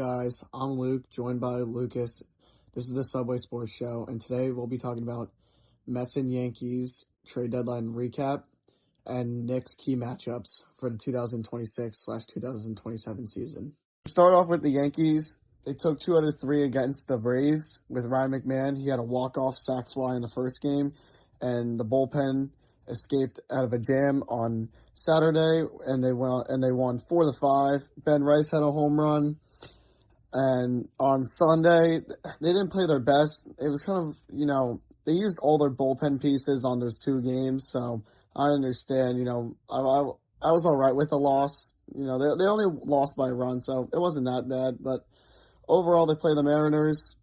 guys? I'm Luke, joined by Lucas. This is the Subway Sports Show, and today we'll be talking about Mets and Yankees trade deadline recap and Knicks key matchups for the 2026/2027 season. Start off with the Yankees. They took 2 out of 3 against the Braves with Ryan McMahon. He had a walk-off sac fly in the first game, and the bullpen escaped out of a jam on Saturday, and they won 4-5. Ben Rice had a home run, and on Sunday they didn't play their best. It was kind of, they used all their bullpen pieces on those 2 games, so I understand. I was all right with the loss. They only lost by a run, so it wasn't that bad. But overall, they play the Mariners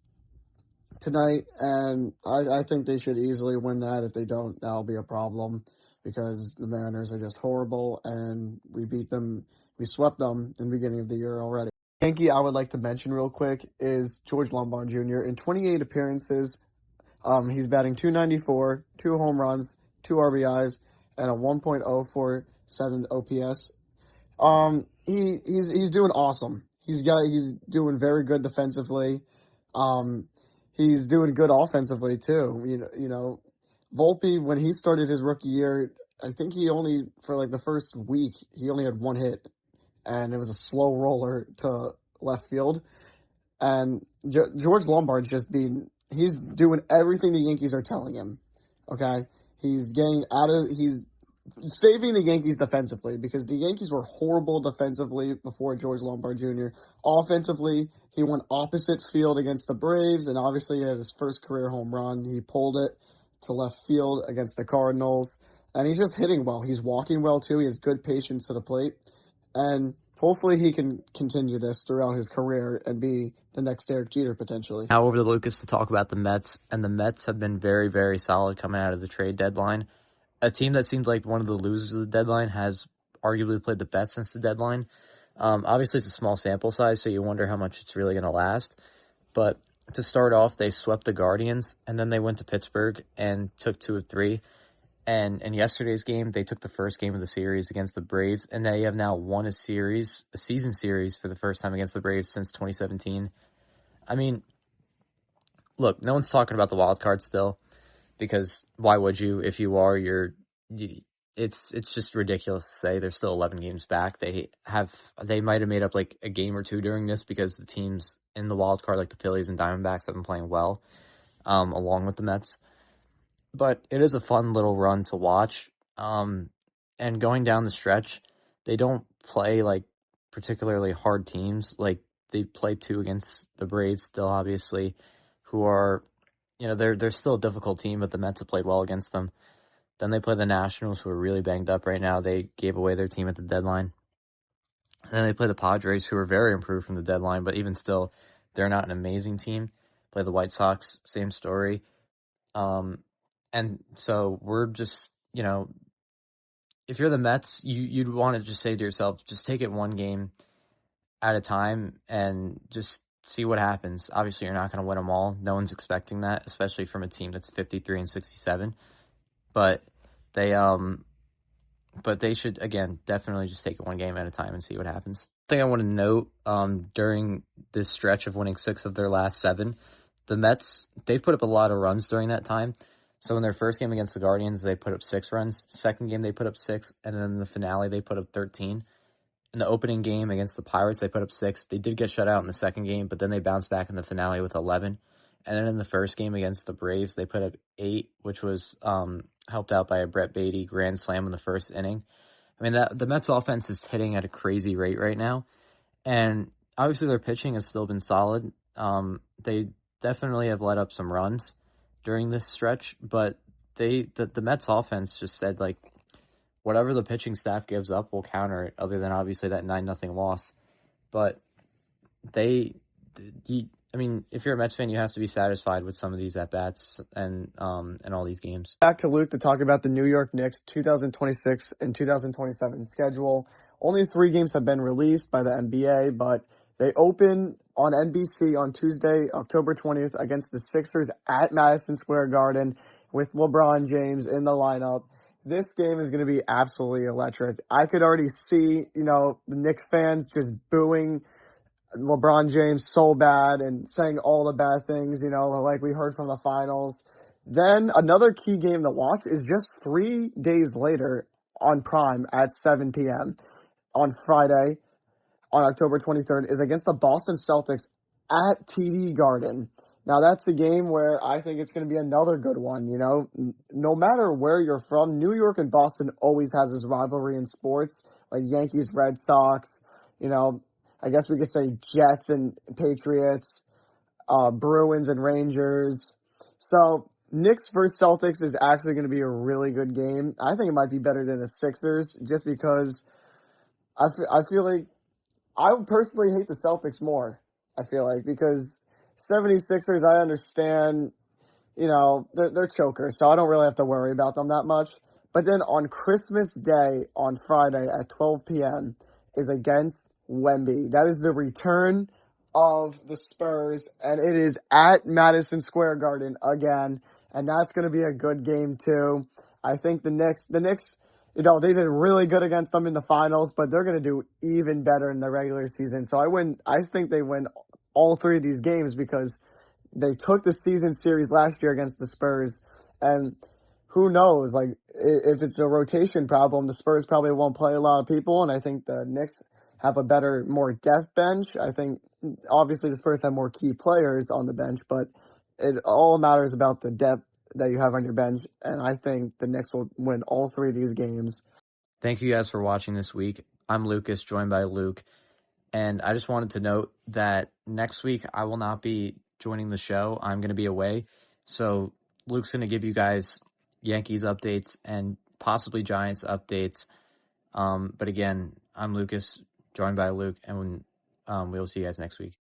tonight, and I think they should easily win that. If they don't, that'll be a problem because the Mariners are just horrible, and we swept them in the beginning of the year already. Yankee I would like to mention real quick is George Lombard Jr. In 28 appearances, he's batting .294, 2 home runs, 2 RBIs, and a 1.047 OPS. He's doing awesome. He's doing very good defensively. He's doing good offensively too. Volpe, when he started his rookie year, I think for the first week, he only had 1 hit, and it was a slow roller to left field. And George Lombard's he's doing everything the Yankees are telling him. Okay, he's saving the Yankees defensively because the Yankees were horrible defensively before George Lombard Jr. Offensively, he went opposite field against the Braves, and obviously he had his first career home run. He pulled it to left field against the Cardinals, and he's just hitting well. He's walking well, too. He has good patience to the plate, and hopefully he can continue this throughout his career and be the next Derek Jeter, potentially. Now over to Lucas to talk about the Mets, and the Mets have been very, very solid coming out of the trade deadline. A team that seems like one of the losers of the deadline has arguably played the best since the deadline. Obviously, it's a small sample size, so you wonder how much it's really going to last. But to start off, they swept the Guardians, and then they went to Pittsburgh and took 2 of 3. And in yesterday's game, they took the first game of the series against the Braves, and they have now won a season series for the first time against the Braves since 2017. I mean, look, no one's talking about the wild card still, because why would you? If you are, it's just ridiculous to say they're still 11 games back. They might have made up like a game or 2 during this because the teams in the wild card, like the Phillies and Diamondbacks, have been playing well, along with the Mets. But it is a fun little run to watch. And going down the stretch, they don't play like particularly hard teams. Like they play 2 against the Braves still, obviously, who are, they're still a difficult team, but the Mets have played well against them. Then they play the Nationals, who are really banged up right now. They gave away their team at the deadline. And then they play the Padres, who are very improved from the deadline, but even still, they're not an amazing team. Play the White Sox, same story. And so we're just, if you're the Mets, you'd want to just say to yourself, just take it 1 game at a time and just see what happens. Obviously, you're not going to win them all. No one's expecting that, especially from a team that's 53-67. But they should, again, definitely just take it 1 game at a time and see what happens. The thing I want to note, during this stretch of winning 6 of their last 7, the Mets, they've put up a lot of runs during that time. So in their first game against the Guardians, they put up 6 runs. Second game, they put up 6. And then in the finale, they put up 13. In the opening game against the Pirates, they put up 6. They did get shut out in the second game, but then they bounced back in the finale with 11. And then in the first game against the Braves, they put up 8, which was helped out by a Brett Beatty grand slam in the first inning. I mean, the Mets offense is hitting at a crazy rate right now. And obviously their pitching has still been solid. They definitely have let up some runs during this stretch, but the Mets offense just said, like, whatever the pitching staff gives up, we'll counter it, other than obviously that 9-0 loss. But if you're a Mets fan, you have to be satisfied with some of these at-bats and all these games. Back to Luke to talk about the New York Knicks 2026 and 2027 schedule. Only 3 games have been released by the NBA, but they open on NBC on Tuesday, October 20th, against the Sixers at Madison Square Garden with LeBron James in the lineup. This game is going to be absolutely electric. I could already see, the Knicks fans just booing LeBron James so bad and saying all the bad things, like we heard from the finals. Then another key game to watch is just 3 days later on Prime at 7 p.m. on Friday on October 23rd is against the Boston Celtics at TD Garden. Now, that's a game where I think it's going to be another good one, No matter where you're from, New York and Boston always has this rivalry in sports, like Yankees, Red Sox, I guess we could say Jets and Patriots, Bruins and Rangers. So, Knicks versus Celtics is actually going to be a really good game. I think it might be better than the Sixers just because I feel like I would personally hate the Celtics more, I feel like, because 76ers, I understand, they're chokers, so I don't really have to worry about them that much. But then on Christmas Day, on Friday at 12 p.m., is against Wemby. That is the return of the Spurs, and it is at Madison Square Garden again, and that's going to be a good game too. I think the Knicks, they did really good against them in the finals, but they're going to do even better in the regular season. So I think they win all three of these games because they took the season series last year against the Spurs, and who knows, like, if it's a rotation problem, the Spurs probably won't play a lot of people, and I think the Knicks have a better, more depth bench. I think, obviously, the Spurs have more key players on the bench, but it all matters about the depth that you have on your bench, and I think the Knicks will win all three of these games. Thank you guys for watching this week. I'm Lucas, joined by Luke, and I just wanted to note that next week I will not be joining the show. I'm going to be away, so Luke's going to give you guys Yankees updates and possibly Giants updates. But again, I'm Lucas, joined by Luke, and we'll see you guys next week.